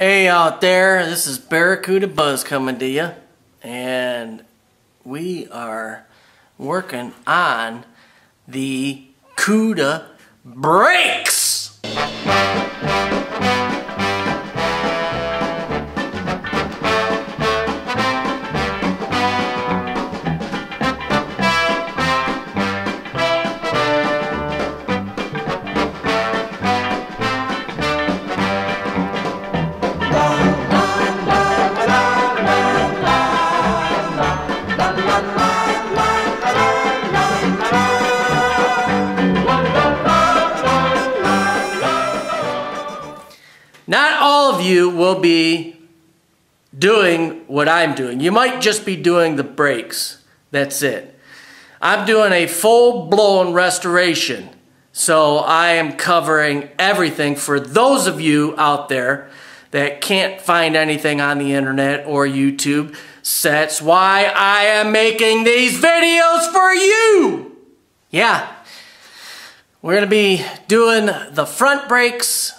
Hey out there, this is Barracuda Buzz coming to you, and we are working on the CUDA brakes. Not all of you will be doing what I'm doing. You might just be doing the brakes. That's it. I'm doing a full-blown restoration. So I am covering everything for those of you out there that can't find anything on the internet or YouTube. That's why I am making these videos for you. Yeah. We're going to be doing the front brakes.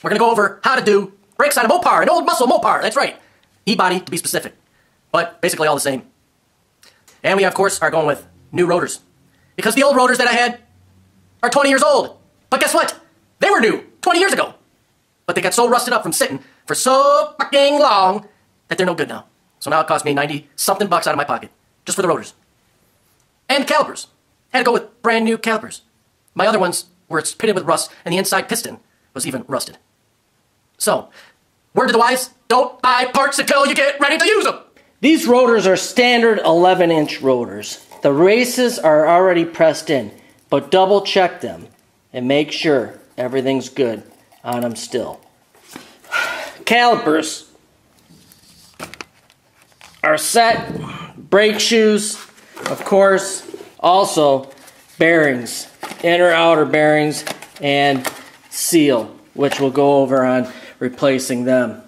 We're going to go over how to do brakes on a Mopar, an old muscle Mopar. That's right. Ebody to be specific. But basically all the same. And we, of course, are going with new rotors. Because the old rotors that I had are 20 years old. But guess what? They were new 20 years ago. But they got so rusted up from sitting for so fucking long that they're no good now. So now it cost me 90-something bucks out of my pocket. Just for the rotors. And the calipers. Had to go with brand new calipers. My other ones were pitted with rust and the inside piston was even rusted. So, word to the wise, don't buy parts until you get ready to use them. These rotors are standard 11-inch rotors. The races are already pressed in, but double check them and make sure everything's good on them still. Calipers are set, brake shoes, of course, also bearings, inner outer bearings, and seal, which we'll go over on replacing them.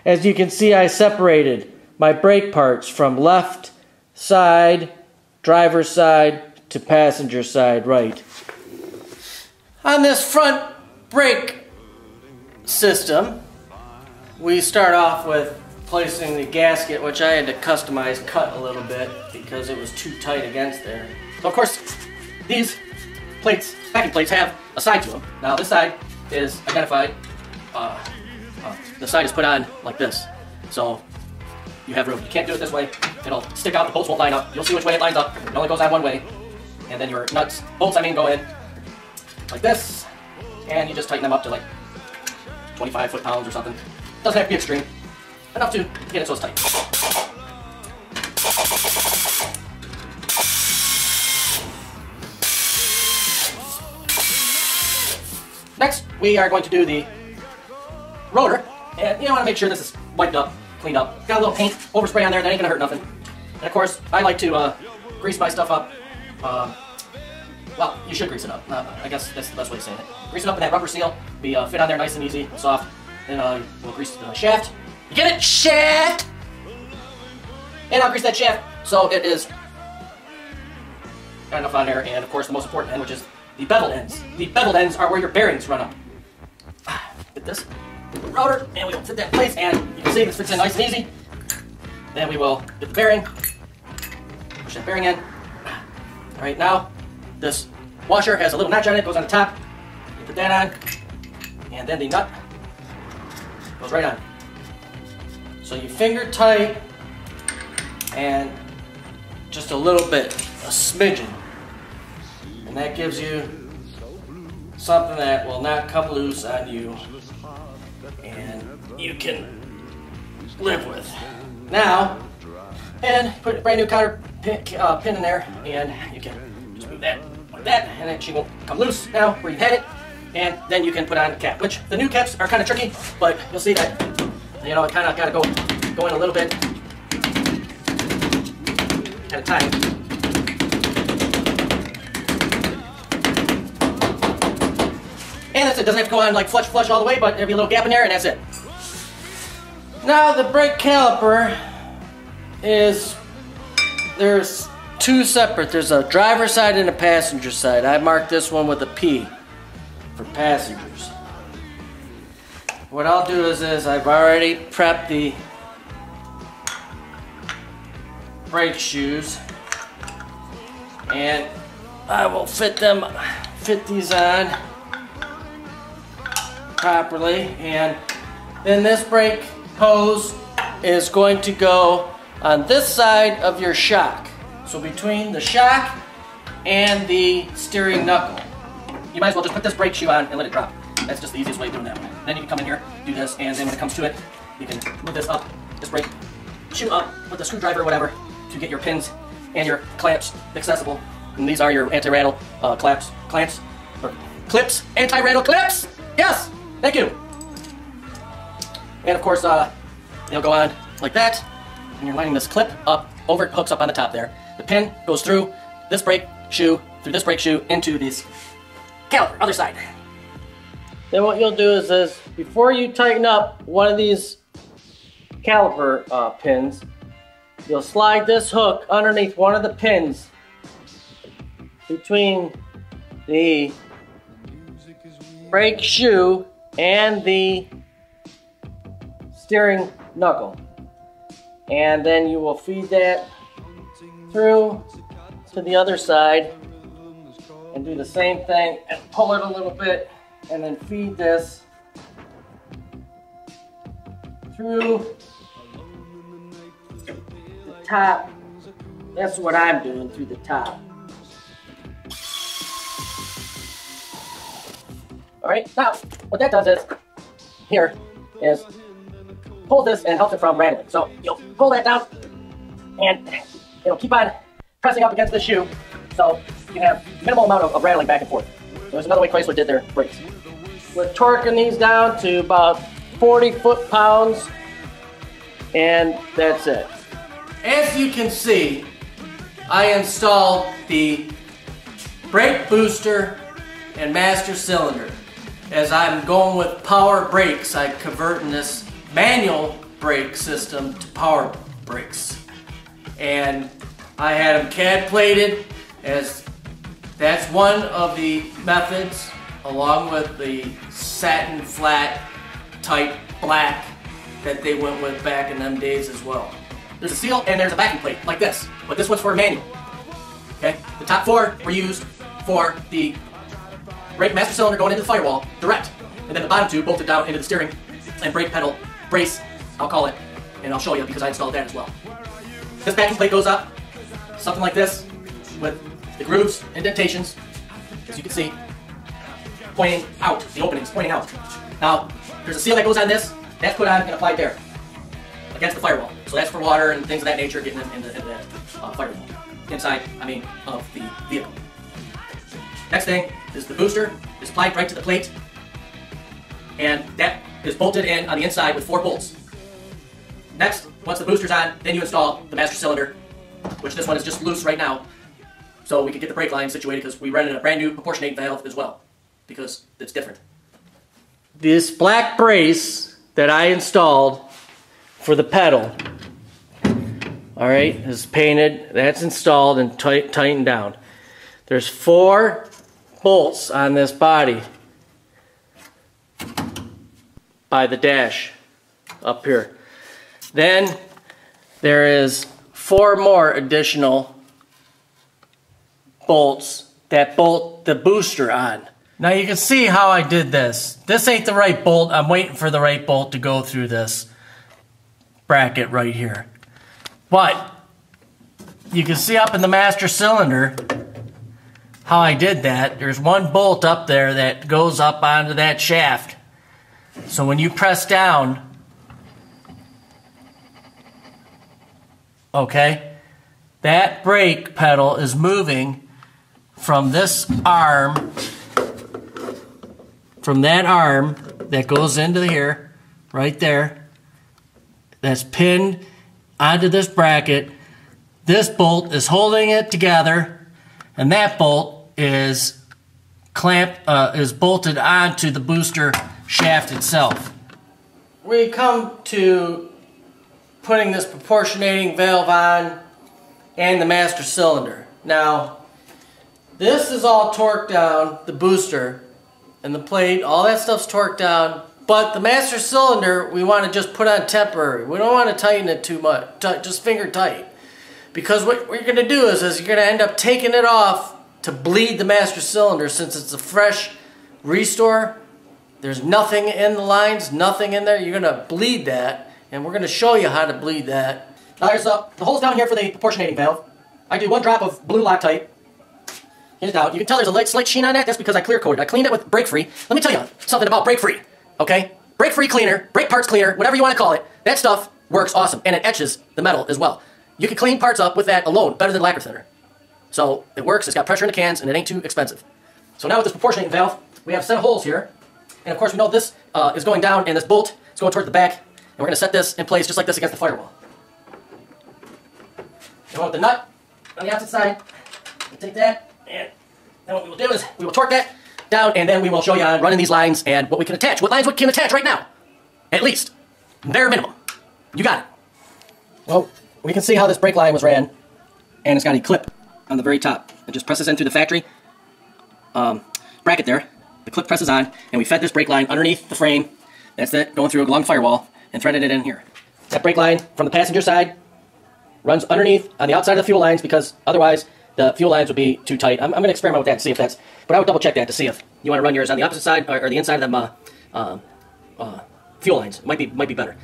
As you can see, I separated my brake parts from left side, driver's side, to passenger side right. On this front brake system, we start off with placing the gasket, which I had to customize, cut a little bit because it was too tight against there. So of course, these plates, backing plates, have a side to them. Now this side is identified, the side is put on like this. So you have room. You can't do it this way. It'll stick out, the bolts won't line up. You'll see which way it lines up. It only goes on one way. And then your nuts, bolts I mean, go in like this. And you just tighten them up to like 25 foot-pounds or something. Doesn't have to be extreme. Enough to get it so it's tight. Next, we are going to do the rotor, and you want to make sure this is wiped up, cleaned up. Got a little paint, overspray on there, that ain't gonna hurt nothing. And of course, I like to grease my stuff up. Well, you should grease it up. I guess that's the best way of saying it. Grease it up in that rubber seal, be fit on there nice and easy, soft. Then we'll grease the shaft. You get it? Shaft! And I'll grease that shaft so it is got enough on there, and of course the most important end, which is the bevel ends. The bevel ends are where your bearings run up. Get this rotor, and we will fit that in place, and you can see this fits in nice and easy. Then we will get the bearing, push that bearing in. All right, now this washer has a little notch on it, goes on the top. You put that on, and then the nut goes right on. So you finger tight, and just a little bit, a smidgen. And that gives you something that will not come loose on you and you can live with. Now, and put a brand new cotter pin in there, and you can just move that like that, and then she won't come loose now where you had it. And then you can put on the cap, which the new caps are kind of tricky, but you'll see that, you know, it kind of got to go in a little bit, kind of tight. And that's it. Doesn't have to go on like flush all the way, but there'll be a little gap in there, and that's it. Now the brake caliper is, there's two separate. There's a driver's side and a passenger side. I marked this one with a P for passengers. what I'll do is I've already prepped the brake shoes, and I will fit these on properly, and then this brake hose is going to go on this side of your shock. So between the shock and the steering knuckle. You might as well just put this brake shoe on and let it drop. That's just the easiest way of doing that. Then you can come in here, do this, and then when it comes to it, you can move this up, this brake shoe up with a screwdriver or whatever to get your pins and your clamps accessible. And these are your anti-rattle clips, anti-rattle clips! Yes! Thank you! And of course, they'll go on like that, and you're lining this clip up, over it hooks up on the top there. The pin goes through this brake shoe, into this caliper, other side. Then what you'll do is before you tighten up one of these caliper pins, you'll slide this hook underneath one of the pins between the brake shoe and the steering knuckle. And then you will feed that through to the other side and do the same thing and pull it a little bit and then feed this through the top. That's what I'm doing, through the top. Alright, now what that does is pull this and helps it from rattling. So you'll pull that down and it'll keep on pressing up against the shoe, so you can have minimal amount of rattling back and forth. So there's another way Chrysler did their brakes. We're torquing these down to about 40 foot-pounds, and that's it. As you can see, I installed the brake booster and master cylinder. As I'm going with power brakes, I'm converting this manual brake system to power brakes. And I had them CAD plated, as that's one of the methods, along with the satin flat type black that they went with back in them days as well. There's a seal and there's a backing plate like this, but this one's for a manual. Okay, the top four were used for the brake master cylinder going into the firewall direct, and then the bottom two bolted down into the steering and brake pedal brace, I'll call it, and I'll show you because I installed that as well. This backing plate goes up something like this with the grooves, indentations, as you can see, pointing out, the openings pointing out. Now, there's a seal that goes on this, that's put on and applied there, against the firewall. So that's for water and things of that nature getting into that firewall, inside, of the vehicle. Next thing is the booster is applied right to the plate, and that is bolted in on the inside with 4 bolts. Next, once the booster's on, then you install the master cylinder, which this one is just loose right now, so we can get the brake line situated because we rented a brand new proportionate valve as well, because it's different. This black brace that I installed for the pedal, alright, is painted, that's installed and tightened down. There's 4 bolts on this body by the dash up here. Then there is 4 more additional bolts that bolt the booster on. Now you can see how I did this. This ain't the right bolt. I'm waiting for the right bolt to go through this bracket right here. But you can see up in the master cylinder how I did that. There's 1 bolt up there that goes up onto that shaft. So when you press down, okay, that brake pedal is moving from this arm, from that arm that goes into here, right there, that's pinned onto this bracket. This bolt is holding it together, and that bolt is bolted onto the booster shaft itself. We come to putting this proportionating valve on and the master cylinder. Now, this is all torqued down, the booster and the plate, all that stuff's torqued down But the master cylinder, we want to just put on temporary. We don't want to tighten it too much, just finger tight. Because what you're going to do is you're going to end up taking it off to bleed the master cylinder. Since it's a fresh restore, there's nothing in the lines, nothing in there. You're going to bleed that, and we're going to show you how to bleed that. Now there's the holes down here for the proportionating valve. I do 1 drop of blue Loctite. Here's down. You can tell there's a slight sheen on that. That's because I clear coated. I cleaned it with Break Free. Let me tell you something about Break Free. Okay? Break Free cleaner, brake parts cleaner, whatever you want to call it. That stuff works awesome, and it etches the metal as well. You can clean parts up with that alone, better than lacquer thinner. So it works. It's got pressure in the cans, and it ain't too expensive. So now with this proportionating valve, we have a set of holes here, and of course we know this is going down, and this bolt is going towards the back, and we're going to set this in place just like this against the firewall. And with the nut on the opposite side, we'll take that, and then what we will do is we will torque that down, and then we will show you on running these lines and what we can attach. What lines we can attach right now, at least, bare minimum. You got it. Well, we can see how this brake line was ran, and it's got a clip on the very top. It just presses in through the factory bracket there. The clip presses on, and we fed this brake line underneath the frame. That's it, going through along the firewall, and threaded it in here. That brake line from the passenger side runs underneath on the outside of the fuel lines, because otherwise the fuel lines would be too tight. I'm going to experiment with that and see if that's, but I would double check that to see if you want to run yours on the opposite side or the inside of them fuel lines. It might be better.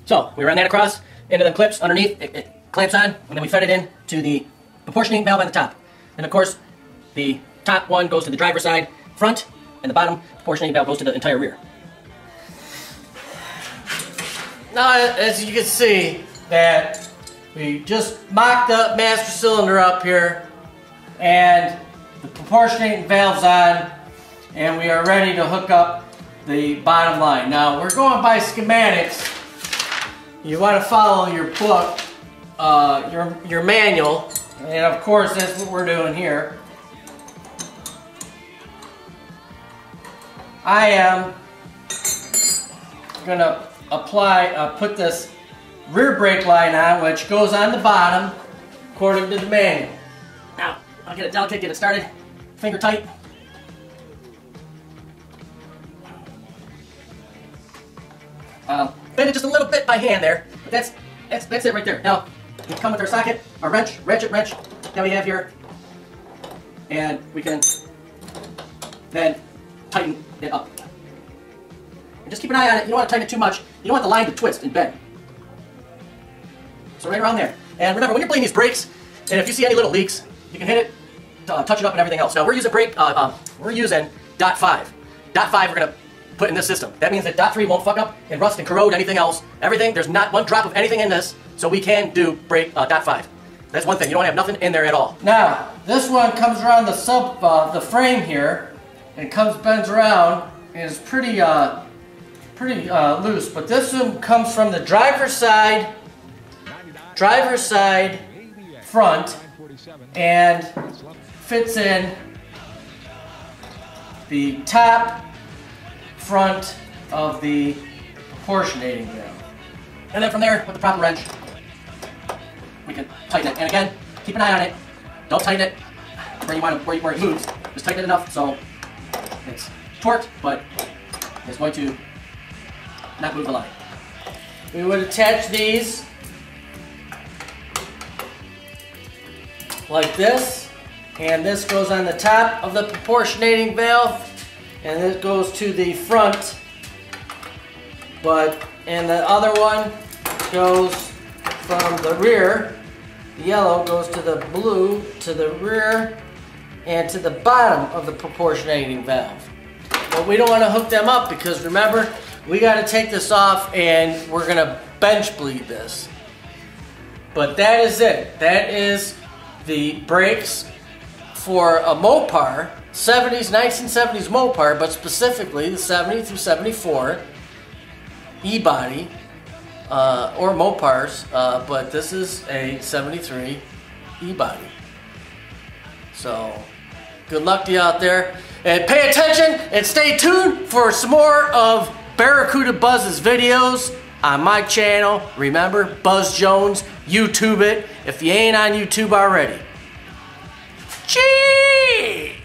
So we run that across into the clips underneath. It clamps on, and then we fed it in to the proportioning valve on the top. And of course, the top one goes to the driver's side front, and the bottom proportioning valve goes to the entire rear. Now, as you can see, that we just mocked the master cylinder up here, and the proportionating valve's on, and we are ready to hook up the bottom line. Now, we're going by schematics. You want to follow your book, your manual, and of course that's what we're doing here. I am going to put this rear brake line on, which goes on the bottom according to the manual. Now, I'll get it delicate, get it started, finger tight. Bend it just a little bit by hand there, but that's it right there. Now, we come with our socket, our wrench that we have here, and we can then tighten it up. And just keep an eye on it. You don't want to tighten it too much. You don't want the line to twist and bend. So right around there. And remember, when you're bleeding these brakes, and if you see any little leaks, you can hit it, touch it up, and everything else. Now we're using we're using dot 5. Dot 5 we're gonna put in this system. That means that dot 3 won't fuck up and rust and corrode anything else. Everything, there's not one drop of anything in this, so we can do brake dot 5. That's one thing. You don't have nothing in there at all. Now, this one comes around the frame here, and bends around, and is pretty loose. But this one comes from the driver's side front, and fits in the top front of the proportionating valve. And then from there, with the proper wrench, we can tighten it. And again, keep an eye on it. Don't tighten it where it moves. Just tighten it enough so it's torqued, but it's going to not move the line. We would attach these like this, and this goes on the top of the proportionating valve, and this goes to the front, and the other one goes from the rear. The yellow goes to the blue, to the rear, and to the bottom of the proportionating valve. But we don't want to hook them up because remember, we got to take this off and we're going to bench bleed this. But that is it. That is the brakes for a Mopar, 1970s Mopar, but specifically the 70 through 74 Ebody or Mopars, but this is a 73 Ebody. So, good luck to you out there. And pay attention and stay tuned for some more of Barracuda Buzz's videos on my channel. Remember, Buzz Jones, YouTube it if you ain't on YouTube already. Gee!